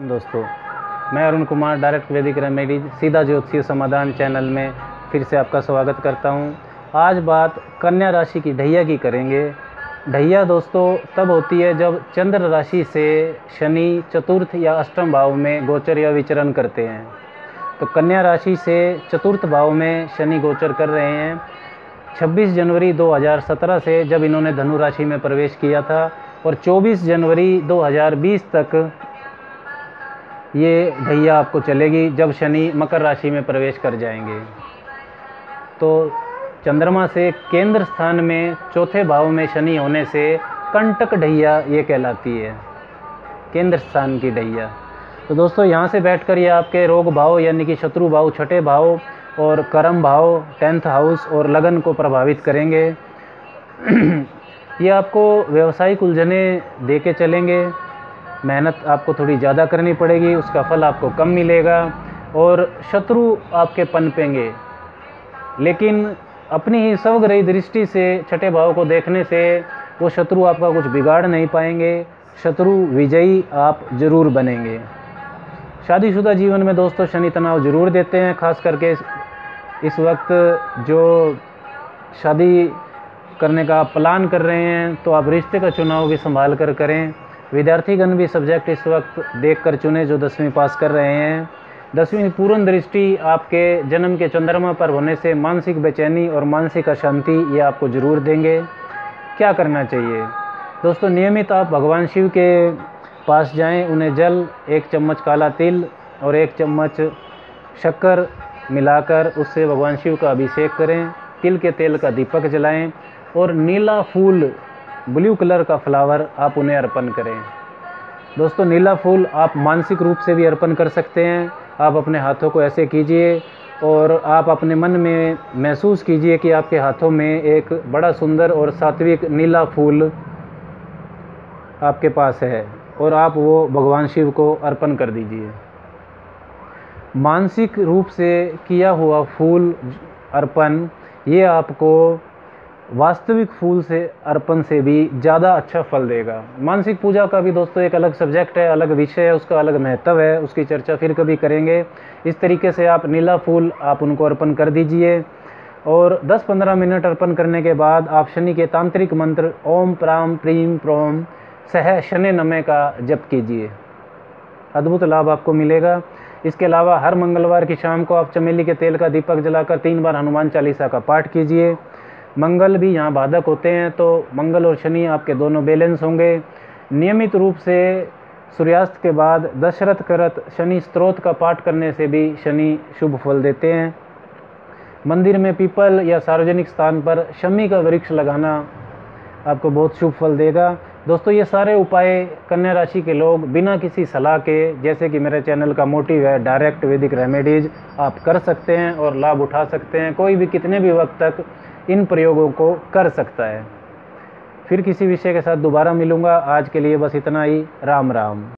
दोस्तों, मैं अरुण कुमार डायरेक्ट वैदिक रेमेडीज सीधा ज्योतिषीय समाधान चैनल में फिर से आपका स्वागत करता हूं। आज बात कन्या राशि की ढैया की करेंगे। ढैया दोस्तों तब होती है जब चंद्र राशि से शनि चतुर्थ या अष्टम भाव में गोचर या विचरण करते हैं। तो कन्या राशि से चतुर्थ भाव में शनि गोचर कर रहे हैं 26 जनवरी 2017 से, जब इन्होंने धनु राशि में प्रवेश किया था, और 24 जनवरी 2020 तक ये ढैया आपको चलेगी, जब शनि मकर राशि में प्रवेश कर जाएंगे। तो चंद्रमा से केंद्र स्थान में चौथे भाव में शनि होने से कंटक ढैया ये कहलाती है, केंद्र स्थान की ढैया। तो दोस्तों यहाँ से बैठकर ये आपके रोग भाव यानी कि शत्रु भाव, छठे भाव और कर्म भाव, 10th हाउस और लगन को प्रभावित करेंगे। ये आपको व्यावसायिक उलझने दे के चलेंगे। मेहनत आपको थोड़ी ज़्यादा करनी पड़ेगी, उसका फल आपको कम मिलेगा, और शत्रु आपके पनपेंगे। लेकिन अपनी ही स्वग्रही दृष्टि से छठे भाव को देखने से वो शत्रु आपका कुछ बिगाड़ नहीं पाएंगे, शत्रु विजयी आप जरूर बनेंगे। शादीशुदा जीवन में दोस्तों शनि तनाव जरूर देते हैं, खास करके इस वक्त जो शादी करने का प्लान कर रहे हैं तो आप रिश्ते का चुनाव भी संभाल कर करें। विद्यार्थीगण भी सब्जेक्ट इस वक्त देखकर चुने जो 10वीं पास कर रहे हैं। 10वीं पूर्ण दृष्टि आपके जन्म के चंद्रमा पर होने से मानसिक बेचैनी और मानसिक अशांति ये आपको जरूर देंगे। क्या करना चाहिए दोस्तों? नियमित आप भगवान शिव के पास जाएं, उन्हें जल, 1 चम्मच काला तिल और 1 चम्मच शक्कर मिलाकर उससे भगवान शिव का अभिषेक करें। तिल के तेल का दीपक जलाएं और नीला फूल, ब्लू कलर का फ्लावर आप उन्हें अर्पण करें। दोस्तों नीला फूल आप मानसिक रूप से भी अर्पण कर सकते हैं। आप अपने हाथों को ऐसे कीजिए और आप अपने मन में महसूस कीजिए कि आपके हाथों में एक बड़ा सुंदर और सात्विक नीला फूल आपके पास है और आप वो भगवान शिव को अर्पण कर दीजिए। मानसिक रूप से किया हुआ फूल अर्पण ये आपको वास्तविक फूल से अर्पण से भी ज़्यादा अच्छा फल देगा। मानसिक पूजा का भी दोस्तों एक अलग सब्जेक्ट है, अलग विषय है, उसका अलग महत्व है, उसकी चर्चा फिर कभी करेंगे। इस तरीके से आप नीला फूल आप उनको अर्पण कर दीजिए और 10-15 मिनट अर्पण करने के बाद आप शनि के तांत्रिक मंत्र ओम प्राम प्रीम प्रोम सह शनि नमः का जप कीजिए। अद्भुत लाभ आपको मिलेगा। इसके अलावा हर मंगलवार की शाम को आप चमेली के तेल का दीपक जलाकर 3 बार हनुमान चालीसा का पाठ कीजिए। मंगल भी यहाँ बाधक होते हैं, तो मंगल और शनि आपके दोनों बैलेंस होंगे। नियमित रूप से सूर्यास्त के बाद दशरथ करत शनि स्तोत्र का पाठ करने से भी शनि शुभ फल देते हैं। मंदिर में पीपल या सार्वजनिक स्थान पर शमी का वृक्ष लगाना आपको बहुत शुभ फल देगा। दोस्तों ये सारे उपाय कन्या राशि के लोग बिना किसी सलाह के, जैसे कि मेरे चैनल का मोटिव है डायरेक्ट वैदिक रेमेडीज, आप कर सकते हैं और लाभ उठा सकते हैं। कोई भी कितने भी वक्त तक इन प्रयोगों को कर सकता है। फिर किसी विषय के साथ दोबारा मिलूंगा। आज के लिए बस इतना ही। राम राम।